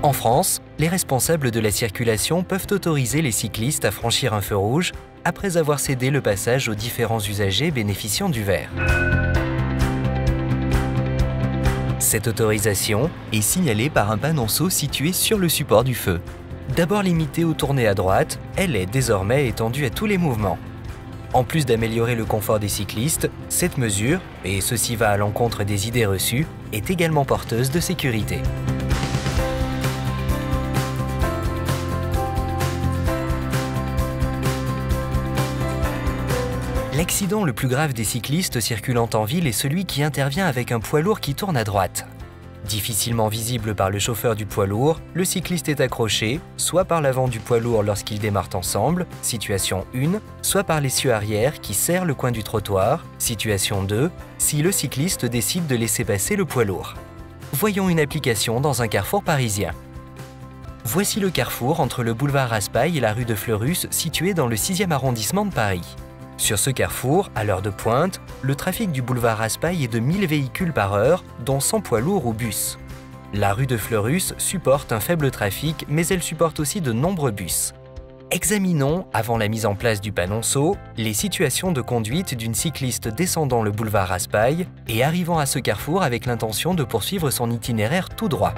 En France, les responsables de la circulation peuvent autoriser les cyclistes à franchir un feu rouge après avoir cédé le passage aux différents usagers bénéficiant du vert. Cette autorisation est signalée par un panonceau situé sur le support du feu. D'abord limitée aux tournées à droite, elle est désormais étendue à tous les mouvements. En plus d'améliorer le confort des cyclistes, cette mesure, et ceci va à l'encontre des idées reçues, est également porteuse de sécurité. L'accident le plus grave des cyclistes circulant en ville est celui qui intervient avec un poids lourd qui tourne à droite. Difficilement visible par le chauffeur du poids lourd, le cycliste est accroché, soit par l'avant du poids lourd lorsqu'ils démarrent ensemble, situation 1, soit par l'essieu arrière qui serre le coin du trottoir, situation 2, si le cycliste décide de laisser passer le poids lourd. Voyons une application dans un carrefour parisien. Voici le carrefour entre le boulevard Raspail et la rue de Fleurus, situé dans le 6e arrondissement de Paris. Sur ce carrefour, à l'heure de pointe, le trafic du boulevard Raspail est de 1000 véhicules par heure, dont 100 poids lourds ou bus. La rue de Fleurus supporte un faible trafic, mais elle supporte aussi de nombreux bus. Examinons, avant la mise en place du panonceau, les situations de conduite d'une cycliste descendant le boulevard Raspail et arrivant à ce carrefour avec l'intention de poursuivre son itinéraire tout droit.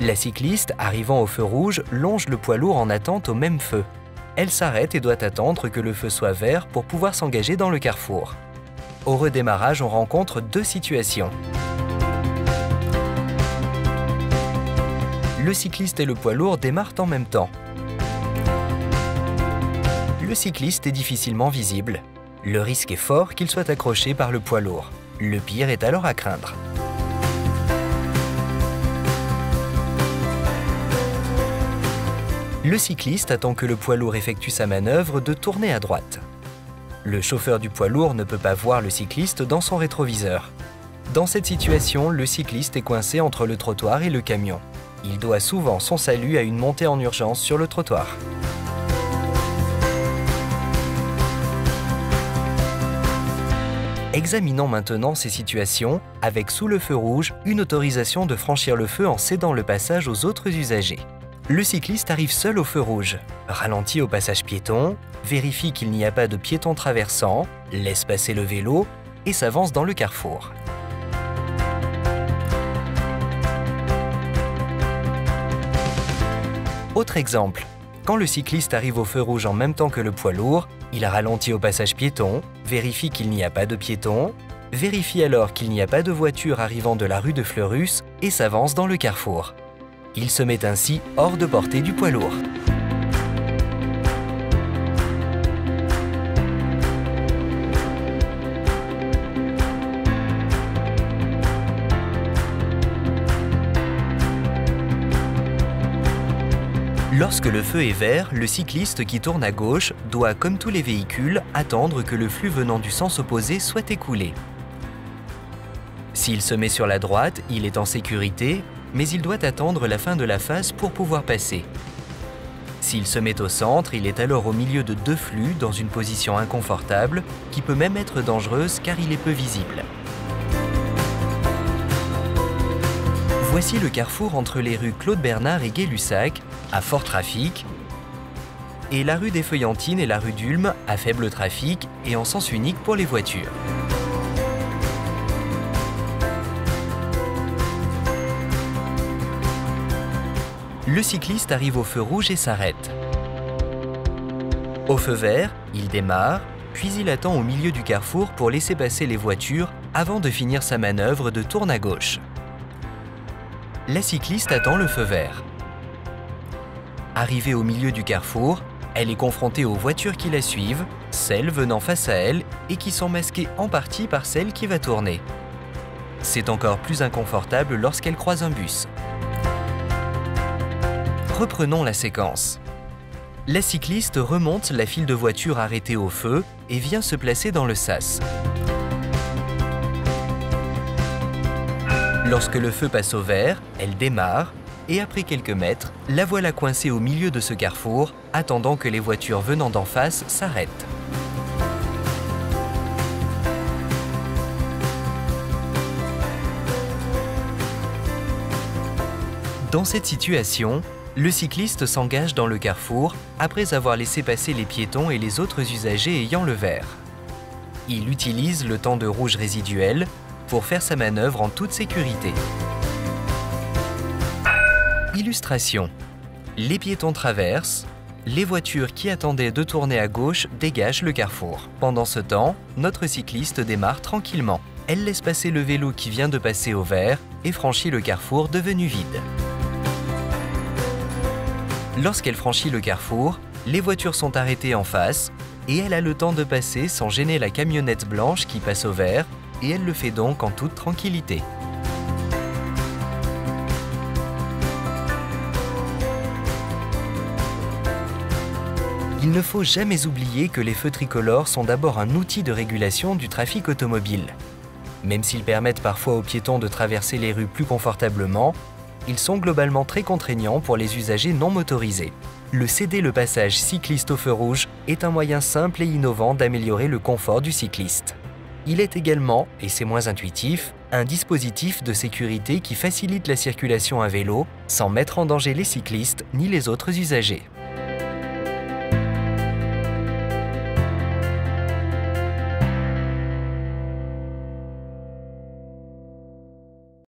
La cycliste, arrivant au feu rouge, longe le poids lourd en attente au même feu. Elle s'arrête et doit attendre que le feu soit vert pour pouvoir s'engager dans le carrefour. Au redémarrage, on rencontre deux situations. Le cycliste et le poids lourd démarrent en même temps. Le cycliste est difficilement visible. Le risque est fort qu'il soit accroché par le poids lourd. Le pire est alors à craindre. Le cycliste attend que le poids lourd effectue sa manœuvre de tourner à droite. Le chauffeur du poids lourd ne peut pas voir le cycliste dans son rétroviseur. Dans cette situation, le cycliste est coincé entre le trottoir et le camion. Il doit souvent son salut à une montée en urgence sur le trottoir. Examinons maintenant ces situations avec sous le feu rouge une autorisation de franchir le feu en cédant le passage aux autres usagers. Le cycliste arrive seul au feu rouge, ralentit au passage piéton, vérifie qu'il n'y a pas de piéton traversant, laisse passer le vélo et s'avance dans le carrefour. Autre exemple, quand le cycliste arrive au feu rouge en même temps que le poids lourd, il ralentit au passage piéton, vérifie qu'il n'y a pas de piéton, vérifie alors qu'il n'y a pas de voiture arrivant de la rue de Fleurus et s'avance dans le carrefour. Il se met ainsi hors de portée du poids lourd. Lorsque le feu est vert, le cycliste qui tourne à gauche doit, comme tous les véhicules, attendre que le flux venant du sens opposé soit écoulé. S'il se met sur la droite, il est en sécurité, mais il doit attendre la fin de la phase pour pouvoir passer. S'il se met au centre, il est alors au milieu de deux flux dans une position inconfortable qui peut même être dangereuse car il est peu visible. Voici le carrefour entre les rues Claude Bernard et Gay-Lussac, à fort trafic, et la rue des Feuillantines et la rue d'Ulm, à faible trafic et en sens unique pour les voitures. Le cycliste arrive au feu rouge et s'arrête. Au feu vert, il démarre, puis il attend au milieu du carrefour pour laisser passer les voitures avant de finir sa manœuvre de tourne à gauche. La cycliste attend le feu vert. Arrivée au milieu du carrefour, elle est confrontée aux voitures qui la suivent, celles venant face à elle et qui sont masquées en partie par celle qui va tourner. C'est encore plus inconfortable lorsqu'elle croise un bus. Reprenons la séquence. La cycliste remonte la file de voitures arrêtées au feu et vient se placer dans le sas. Lorsque le feu passe au vert, elle démarre, et après quelques mètres, la voilà coincée au milieu de ce carrefour, attendant que les voitures venant d'en face s'arrêtent. Dans cette situation, le cycliste s'engage dans le carrefour après avoir laissé passer les piétons et les autres usagers ayant le vert. Il utilise le temps de rouge résiduel pour faire sa manœuvre en toute sécurité. Illustration. Les piétons traversent, les voitures qui attendaient de tourner à gauche dégagent le carrefour. Pendant ce temps, notre cycliste démarre tranquillement. Elle laisse passer le vélo qui vient de passer au vert et franchit le carrefour devenu vide. Lorsqu'elle franchit le carrefour, les voitures sont arrêtées en face et elle a le temps de passer sans gêner la camionnette blanche qui passe au vert et elle le fait donc en toute tranquillité. Il ne faut jamais oublier que les feux tricolores sont d'abord un outil de régulation du trafic automobile. Même s'ils permettent parfois aux piétons de traverser les rues plus confortablement, ils sont globalement très contraignants pour les usagers non motorisés. Le céder le passage cycliste au feu rouge est un moyen simple et innovant d'améliorer le confort du cycliste. Il est également, et c'est moins intuitif, un dispositif de sécurité qui facilite la circulation à vélo sans mettre en danger les cyclistes ni les autres usagers.